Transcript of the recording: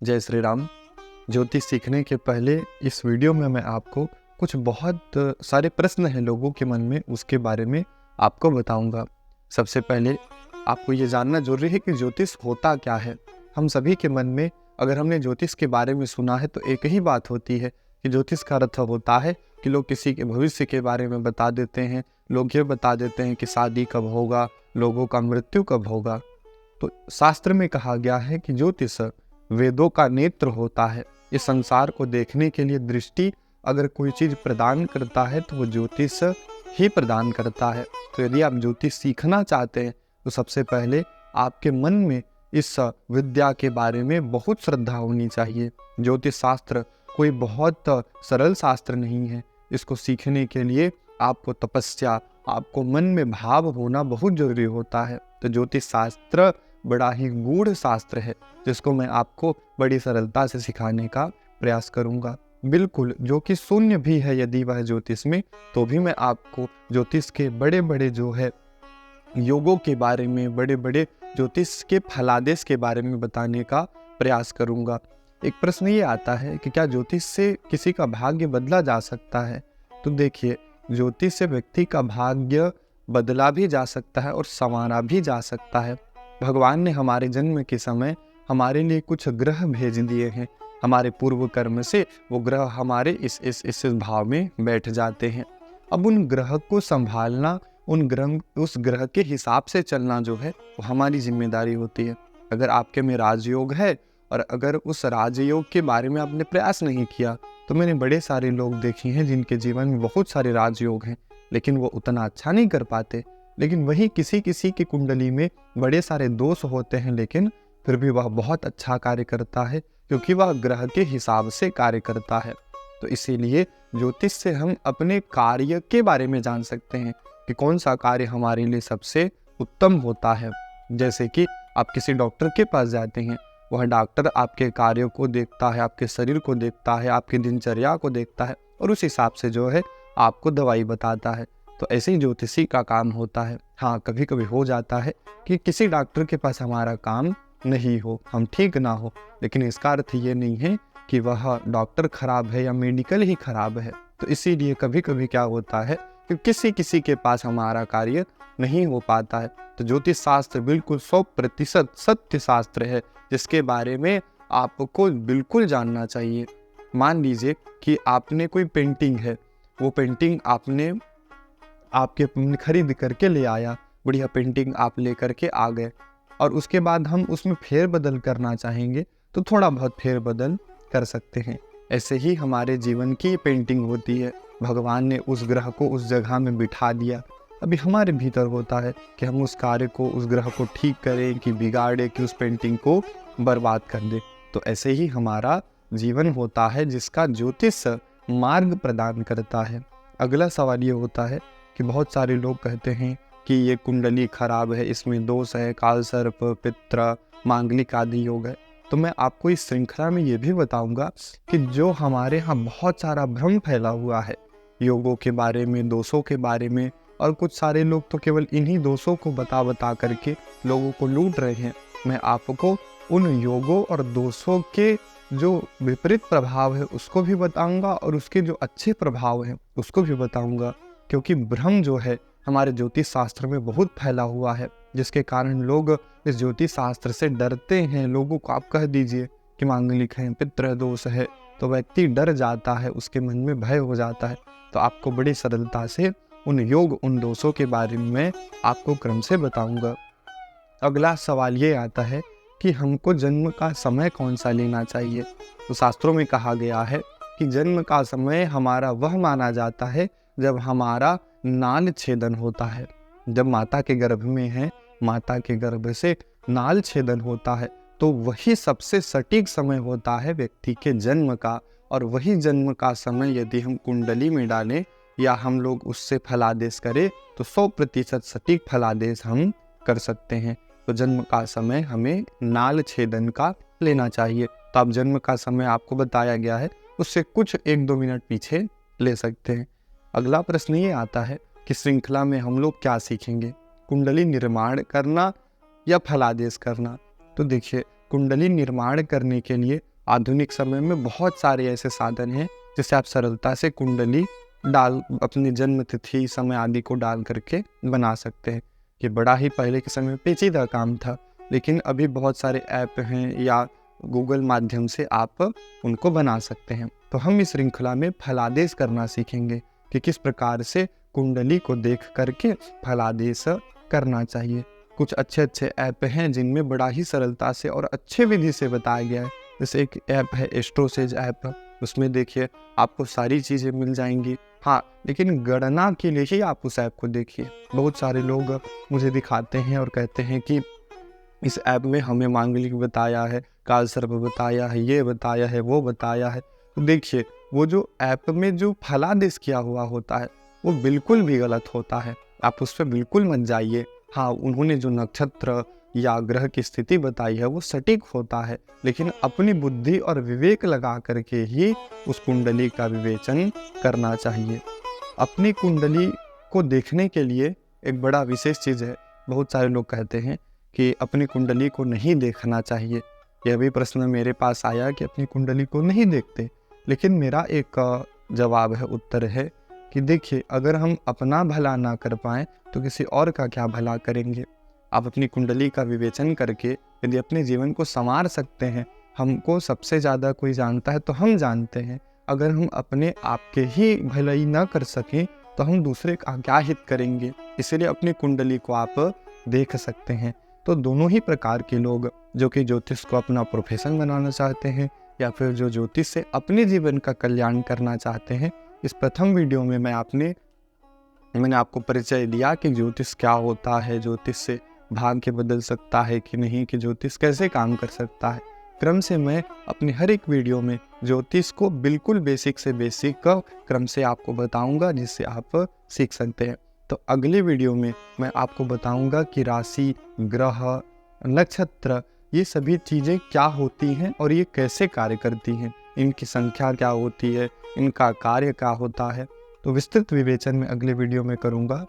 जय श्री राम। ज्योतिष सीखने के पहले इस वीडियो में मैं आपको कुछ बहुत सारे प्रश्न हैं लोगों के मन में, उसके बारे में आपको बताऊंगा। सबसे पहले आपको ये जानना जरूरी है कि ज्योतिष होता क्या है। हम सभी के मन में अगर हमने ज्योतिष के बारे में सुना है तो एक ही बात होती है कि ज्योतिष का अर्थ होता है कि लोग किसी के भविष्य के बारे में बता देते हैं। लोग ये बता देते हैं कि शादी कब होगा, लोगों का मृत्यु कब होगा। तो शास्त्र में कहा गया है कि ज्योतिष वेदों का नेत्र होता है। इस संसार को देखने के लिए दृष्टि अगर कोई चीज प्रदान करता है तो वो ज्योतिष ही प्रदान करता है। तो यदि आप ज्योतिष सीखना चाहते हैं तो सबसे पहले आपके मन में इस विद्या के बारे में बहुत श्रद्धा होनी चाहिए। ज्योतिष शास्त्र कोई बहुत सरल शास्त्र नहीं है। इसको सीखने के लिए आपको तपस्या, आपको मन में भाव होना बहुत जरूरी होता है। तो ज्योतिष शास्त्र बड़ा ही गूढ़ शास्त्र है जिसको मैं आपको बड़ी सरलता से सिखाने का प्रयास करूंगा। बिल्कुल जो कि शून्य भी है यदि वह ज्योतिष में, तो भी मैं आपको ज्योतिष के बड़े बड़े जो है योगों के बारे में, बड़े बड़े ज्योतिष के फलादेश के बारे में बताने का प्रयास करूंगा। एक प्रश्न ये आता है कि क्या ज्योतिष से किसी का भाग्य बदला जा सकता है? तो देखिए, ज्योतिष से व्यक्ति का भाग्य बदला भी जा सकता है और संवारा भी जा सकता है। भगवान ने हमारे जन्म के समय हमारे लिए कुछ ग्रह भेज दिए हैं। हमारे पूर्व कर्म से वो ग्रह हमारे इस भाव में बैठ जाते हैं। अब उन ग्रह को संभालना, उस ग्रह के हिसाब से चलना जो है वो हमारी जिम्मेदारी होती है। अगर आपके में राजयोग है और अगर उस राजयोग के बारे में आपने प्रयास नहीं किया, तो मैंने बड़े सारे लोग देखे हैं जिनके जीवन में बहुत सारे राजयोग हैं लेकिन वो उतना अच्छा नहीं कर पाते। लेकिन वही किसी किसी की कुंडली में बड़े सारे दोष होते हैं लेकिन फिर भी वह बहुत अच्छा कार्य करता है क्योंकि वह ग्रह के हिसाब से कार्य करता है। तो इसीलिए ज्योतिष से हम अपने कार्य के बारे में जान सकते हैं कि कौन सा कार्य हमारे लिए सबसे उत्तम होता है। जैसे कि आप किसी डॉक्टर के पास जाते हैं, वह डॉक्टर आपके कार्यों को देखता है, आपके शरीर को देखता है, आपकी दिनचर्या को देखता है और उस हिसाब से जो है आपको दवाई बताता है। तो ऐसे ही ज्योतिषी का काम होता है। हाँ, कभी कभी हो जाता है कि किसी डॉक्टर के पास हमारा काम नहीं हो, हम ठीक ना हो, लेकिन इसका अर्थ ये नहीं है कि वह डॉक्टर खराब है या मेडिकल ही खराब है। तो इसीलिए कभी कभी क्या होता है कि किसी किसी के पास हमारा कार्य नहीं हो पाता है। तो ज्योतिष शास्त्र बिल्कुल 100% सत्य शास्त्र है जिसके बारे में आपको बिल्कुल जानना चाहिए। मान लीजिए कि आपने कोई पेंटिंग है, वो पेंटिंग आपके खरीद करके ले आया, बढ़िया पेंटिंग आप ले करके आ गए और उसके बाद हम उसमें फेरबदल करना चाहेंगे तो थोड़ा बहुत फेरबदल कर सकते हैं। ऐसे ही हमारे जीवन की पेंटिंग होती है। भगवान ने उस ग्रह को उस जगह में बिठा दिया। अभी हमारे भीतर होता है कि हम उस कार्य को, उस ग्रह को ठीक करें कि बिगाड़े, कि उस पेंटिंग को बर्बाद कर दे। तो ऐसे ही हमारा जीवन होता है जिसका ज्योतिष मार्ग प्रदान करता है। अगला सवाल ये होता है कि बहुत सारे लोग कहते हैं कि ये कुंडली खराब है, इसमें दोष है, काल सर्प, पित्र, मांगलिक आदि योग है। तो मैं आपको इस श्रृंखला में ये भी बताऊंगा कि जो हमारे यहाँ बहुत सारा भ्रम फैला हुआ है योगों के बारे में, दोषों के बारे में, और कुछ सारे लोग तो केवल इन्हीं दोषों को बता करके लोगों को लूट रहे हैं। मैं आपको उन योगों और दोषों के जो विपरीत प्रभाव है उसको भी बताऊंगा और उसके जो अच्छे प्रभाव हैं उसको भी बताऊंगा। क्योंकि भ्रम जो है हमारे ज्योतिष शास्त्र में बहुत फैला हुआ है जिसके कारण लोग इस ज्योतिष शास्त्र से डरते हैं। लोगों को आप कह दीजिए कि मांगलिक है, पितृ दोष है, तो व्यक्ति डर जाता है, उसके मन में भय हो जाता है। तो आपको बड़ी सरलता से उन योग, उन दोषों के बारे में आपको क्रम से बताऊंगा। अगला सवाल ये आता है कि हमको जन्म का समय कौन सा लेना चाहिए। तो शास्त्रों में कहा गया है कि जन्म का समय हमारा वह माना जाता है जब हमारा नाल छेदन होता है। जब माता के गर्भ में है, माता के गर्भ से नाल छेदन होता है, तो वही सबसे सटीक समय होता है व्यक्ति के जन्म का। और वही जन्म का समय यदि हम कुंडली में डालें या हम लोग उससे फलादेश करें तो 100% सटीक फलादेश हम कर सकते हैं। तो जन्म का समय हमें नाल छेदन का लेना चाहिए। तो आप जन्म का समय आपको बताया गया है, उससे कुछ 1-2 मिनट पीछे ले सकते हैं। अगला प्रश्न ये आता है कि श्रृंखला में हम लोग क्या सीखेंगे, कुंडली निर्माण करना या फलादेश करना। तो देखिए, कुंडली निर्माण करने के लिए आधुनिक समय में बहुत सारे ऐसे साधन हैं जिससे आप सरलता से कुंडली अपनी जन्म तिथि समय आदि को डाल करके बना सकते हैं। ये बड़ा ही पहले के समय में पेचीदा काम था, लेकिन अभी बहुत सारे ऐप हैं या गूगल माध्यम से आप उनको बना सकते हैं। तो हम इस श्रृंखला में फलादेश करना सीखेंगे कि किस प्रकार से कुंडली को देख करके फलादेश करना चाहिए। कुछ अच्छे ऐप हैं जिनमें बड़ा ही सरलता से और अच्छे विधि से बताया गया है। जैसे एक ऐप है एस्ट्रोसेज ऐप, उसमें देखिए आपको सारी चीज़ें मिल जाएंगी। हाँ, लेकिन गणना के लिए ही आप उस ऐप को देखिए। बहुत सारे लोग मुझे दिखाते हैं और कहते हैं कि इस ऐप में हमें मांगलिक बताया है, काल सर्प बताया है, ये बताया है, वो बताया है। तो देखिए वो जो ऐप में जो फलादेश किया हुआ होता है वो बिल्कुल भी गलत होता है, आप उस पर बिल्कुल मत जाइए। हाँ, उन्होंने जो नक्षत्र या ग्रह की स्थिति बताई है वो सटीक होता है, लेकिन अपनी बुद्धि और विवेक लगा करके ही उस कुंडली का विवेचन करना चाहिए। अपनी कुंडली को देखने के लिए एक बड़ा विशेष चीज़ है। बहुत सारे लोग कहते हैं कि अपनी कुंडली को नहीं देखना चाहिए। यह भी प्रश्न मेरे पास आया कि अपनी कुंडली को नहीं देखते, लेकिन मेरा एक जवाब है, उत्तर है कि देखिए अगर हम अपना भला ना कर पाएँ तो किसी और का क्या भला करेंगे। आप अपनी कुंडली का विवेचन करके यदि अपने जीवन को संवार सकते हैं, हमको सबसे ज़्यादा कोई जानता है तो हम जानते हैं। अगर हम अपने आप के ही भलाई ना कर सकें तो हम दूसरे का क्या हित करेंगे। इसलिए अपनी कुंडली को आप देख सकते हैं। तो दोनों ही प्रकार के लोग, जो कि ज्योतिष को अपना प्रोफेशन बनाना चाहते हैं या फिर जो ज्योतिष से अपने जीवन का कल्याण करना चाहते हैं, इस प्रथम वीडियो में मैंने आपको परिचय दिया कि ज्योतिष क्या होता है, ज्योतिष से भाग्य बदल सकता है कि नहीं, कि ज्योतिष कैसे काम कर सकता है। क्रम से मैं अपने हर एक वीडियो में ज्योतिष को बिल्कुल बेसिक से बेसिक क्रम से आपको बताऊंगा, जिससे आप सीख सकते हैं। तो अगले वीडियो में मैं आपको बताऊंगा कि राशि, ग्रह, नक्षत्र, ये सभी चीज़ें क्या होती हैं और ये कैसे कार्य करती हैं, इनकी संख्या क्या होती है, इनका कार्य क्या होता है। तो विस्तृत विवेचन में अगले वीडियो में करूंगा।